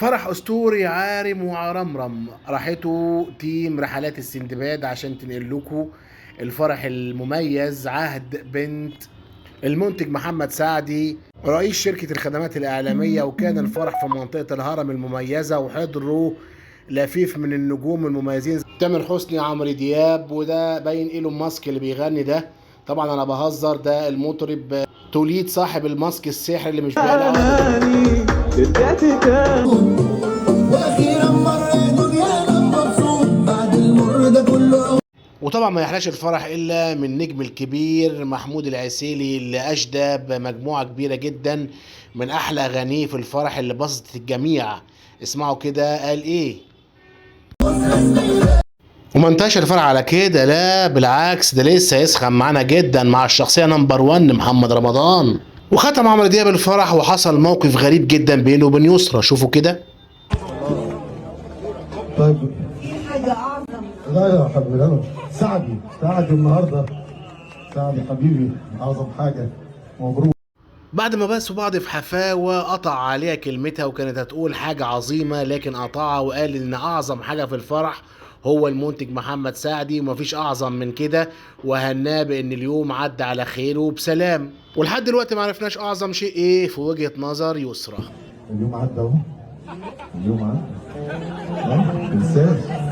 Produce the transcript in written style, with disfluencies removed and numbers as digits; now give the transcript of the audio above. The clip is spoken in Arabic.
فرح اسطوري عارم وعرمرم راحته تيم رحلات السندباد عشان تنقل لكم الفرح المميز عهد بنت المنتج محمد سعدي رئيس شركة الخدمات الإعلامية. وكان الفرح في منطقة الهرم المميزة وحضروا لفيف من النجوم المميزين تامر حسني عمرو دياب، وده باين ايلون ماسك اللي بيغني ده. طبعا انا بهزر، ده المطرب توليد صاحب الماسك السحر اللي مش بيقلع. واخيرا مريت دنيانا مبسوط بعد المر ده كله. وطبعا ما يحلاش الفرح الا من نجم الكبير محمود العسيلي اللي اشدى بمجموعه كبيره جدا من احلى اغانيه في الفرح اللي بسطت الجميع. اسمعوا كده قال ايه. وما انتهاش الفرح على كده، لا بالعكس، ده لسه يسخن معانا جدا مع الشخصيه نمبر 1 محمد رمضان. وختم عمرو دياب الفرح وحصل موقف غريب جدا بينه وبين يسرا، شوفوا كده. طيب لا يا حبيبي، انا سعدي النهارده، سعدي حبيبي اعظم حاجه، مبروك. بعد ما باسوا بعض في حفاوة قطع عليها كلمتها وكانت هتقول حاجة عظيمة، لكن قطعها وقال ان اعظم حاجة في الفرح هو المنتج محمد سعدي ومفيش اعظم من كده، وهناه بان اليوم عدى على خير وبسلام. ولحد دلوقتي معرفناش اعظم شيء ايه في وجهة نظر يسرا. اليوم عدى اهو، اليوم عدى، ما تنساش.